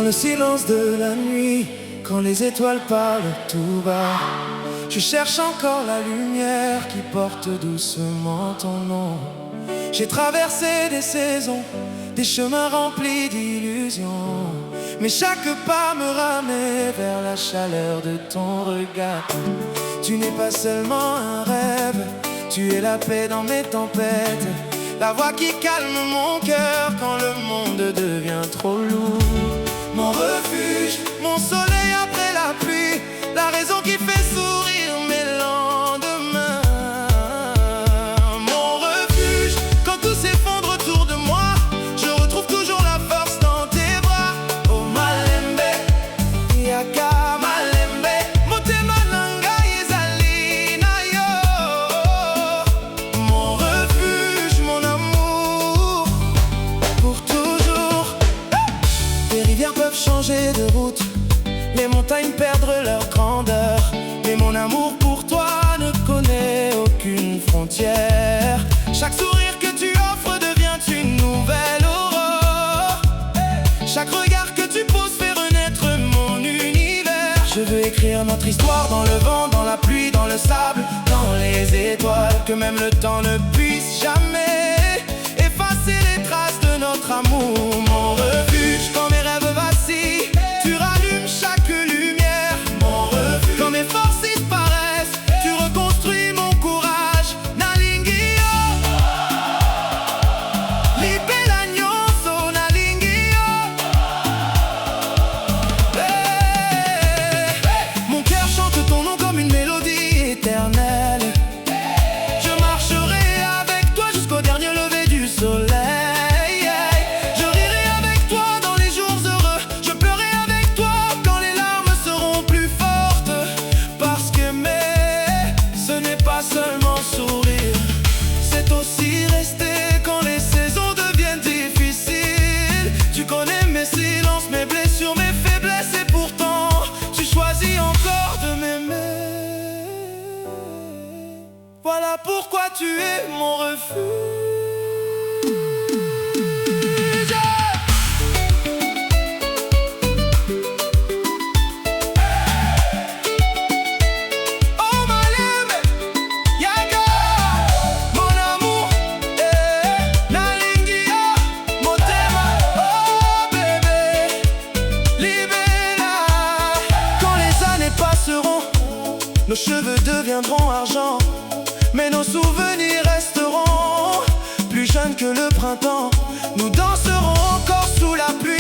le silence de la nuit, quand les étoiles parlent tout bas, je cherche encore la lumière qui porte doucement ton nom. J'ai traversé des saisons, des chemins remplis d'illusions, mais chaque pas me ramène vers la chaleur de ton regard. Tu n'es pas seulement un rêve, tu es la paix dans mes tempêtes, la voix qui calme mon cœur quand le monde devient trop lourd. Mon refuge, mon soleil après la pluie, la raison qui fait sourire mes lendemains. Mon refuge, quand tout s'effondre autour de moi, je retrouve toujours la force dans tes bras. Oh Malembe, Yaka Malembe, Motema nanga ezali na yo. Mon refuge, mon amour, pour toujours. Les rivières peuvent changer de route, les montagnes perdre leur grandeur, mais mon amour pour toi ne connaît aucune frontière. Chaque sourire que tu offres devient une nouvelle aurore. Chaque regard que tu poses fait renaître mon univers. Je veux écrire notre histoire dans le vent, dans la pluie, dans le sable, dans les étoiles, que même le temps ne puisse jamais effacer les traces de notre amour. Mon refuge, quand mes rêves vacillent, tu rallumes chaque lumière. Mon refuge, quand mes forces disparaissent, tu reconstruis mon courage. Nalingio, libela nyonso, nalingio. Mon cœur chante ton nom comme une mélodie éternelle. Je marcherai avec toi jusqu'au dernier lever du soleil. Seulement sourire, c'est aussi rester quand les saisons deviennent difficiles. Tu connais mes silences, mes blessures, mes faiblesses, et pourtant tu choisis encore de m'aimer. Voilà pourquoi tu es mon refuge. Nos cheveux deviendront argent, mais nos souvenirs resteront plus jeunes que le printemps. Nous danserons encore sous la pluie.